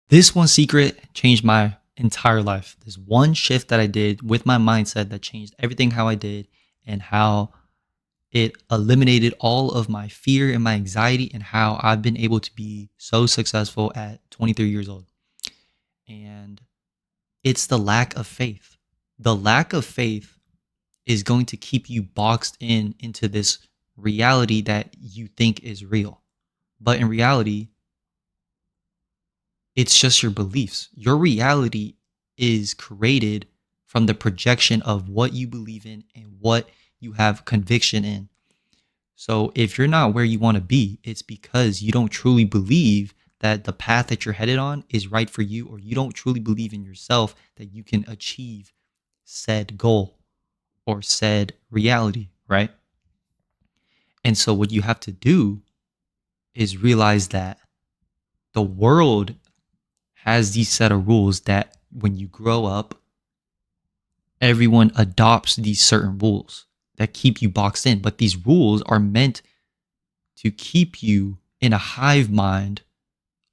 This one secret changed my entire life. This one shift that I did with my mindset that changed everything how I did and how it eliminated all of my fear and my anxiety and how I've been able to be so successful at 23 years old. And it's the lack of faith. The lack of faith is going to keep you boxed in into this reality that you think is real. But in reality, it's just your beliefs. Your reality is created from the projection of what you believe in and what you have conviction in. So if you're not where you want to be, it's because you don't truly believe that the path that you're headed on is right for you, or you don't truly believe in yourself that you can achieve said goal or said reality, right? And so what you have to do is realize that the world has these set of rules that when you grow up, everyone adopts these certain rules that keep you boxed in. But these rules are meant to keep you in a hive mind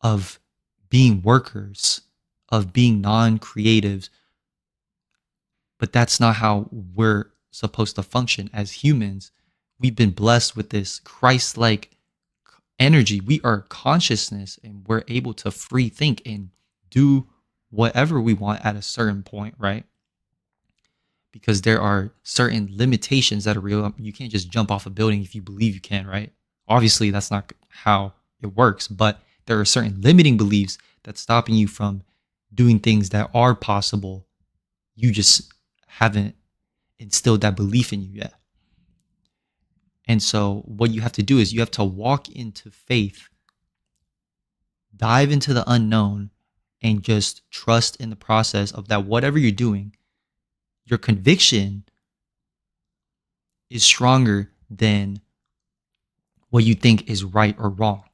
of being workers, of being non creatives. But that's not how we're supposed to function as humans. We've been blessed with this Christ like energy. We are consciousness and we're able to free think and do whatever we want at a certain point, right? Because there are certain limitations that are real. You can't just jump off a building if you believe you can, right? Obviously, that's not how it works, but there are certain limiting beliefs that's stopping you from doing things that are possible. You just haven't instilled that belief in you yet. And so, what you have to do is you have to walk into faith, dive into the unknown, and just trust in the process of that whatever you're doing, your conviction is stronger than what you think is right or wrong.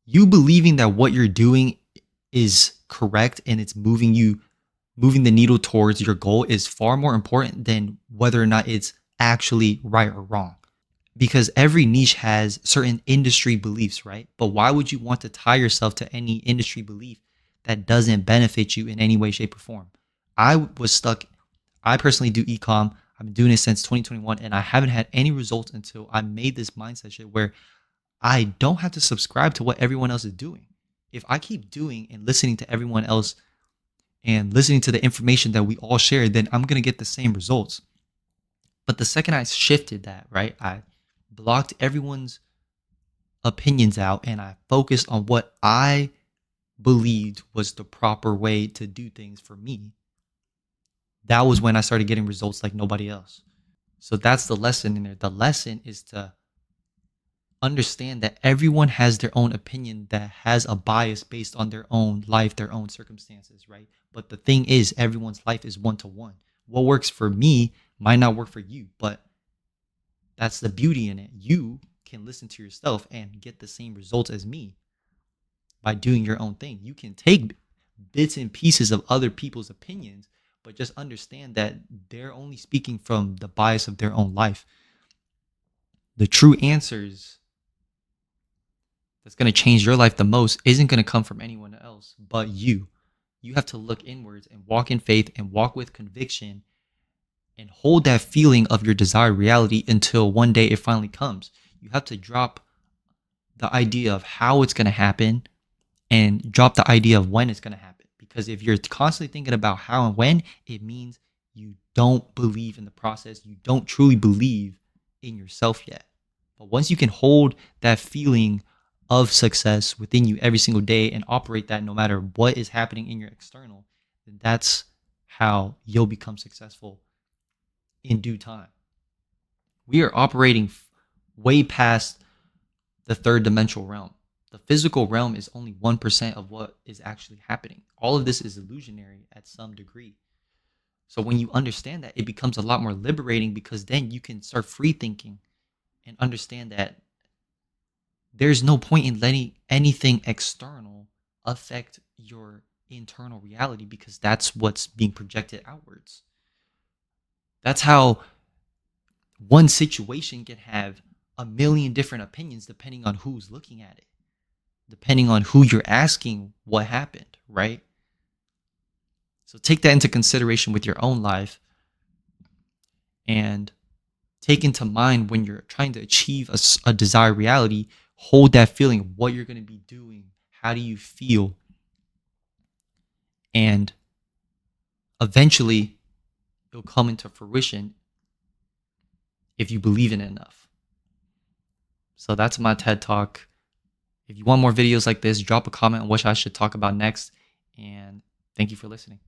You believing that what you're doing is correct and it's moving the needle towards your goal is far more important than whether or not it's actually right or wrong. Because every niche has certain industry beliefs, right? But why would you want to tie yourself to any industry belief that doesn't benefit you in any way, shape, or form? I was stuck. I personally do ecom. I've been doing it since 2021 and I haven't had any results until I made this mindset shift where I don't have to subscribe to what everyone else is doing. If I keep doing and listening to everyone else and listening to the information that we all share, then I'm going to get the same results. But the second I shifted that, right, I blocked everyone's opinions out and I focused on what I believed was the proper way to do things for me. That was when I started getting results like nobody else. So that's the lesson in there. The lesson is to understand that everyone has their own opinion that has a bias based on their own life, their own circumstances, right? But the thing is, everyone's life is one to one. What works for me might not work for you, but that's the beauty in it. You can listen to yourself and get the same results as me by doing your own thing. You can take bits and pieces of other people's opinions, but just understand that they're only speaking from the bias of their own life. The true answers that's going to change your life the most isn't going to come from anyone else but you. You have to look inwards and walk in faith and walk with conviction and hold that feeling of your desired reality until one day it finally comes. You have to drop the idea of how it's going to happen and drop the idea of when it's going to happen. Because if you're constantly thinking about how and when, it means you don't believe in the process. You don't truly believe in yourself yet. But once you can hold that feeling of success within you every single day and operate that no matter what is happening in your external, then that's how you'll become successful in due time. We are operating way past the third dimensional realm. The physical realm is only 1% of what is actually happening. All of this is illusionary at some degree. So when you understand that, it becomes a lot more liberating because then you can start free thinking and understand that there's no point in letting anything external affect your internal reality because that's what's being projected outwards. That's how one situation can have a million different opinions depending on who's looking at it. depending on who you're asking what happened, right? So take that into consideration with your own life, and take into mind when you're trying to achieve a desired reality, hold that feeling of what you're going to be doing. How do you feel? And eventually it'll come into fruition if you believe in it enough. So that's my TED Talk. If you want more videos like this, drop a comment on what I should talk about next. And thank you for listening.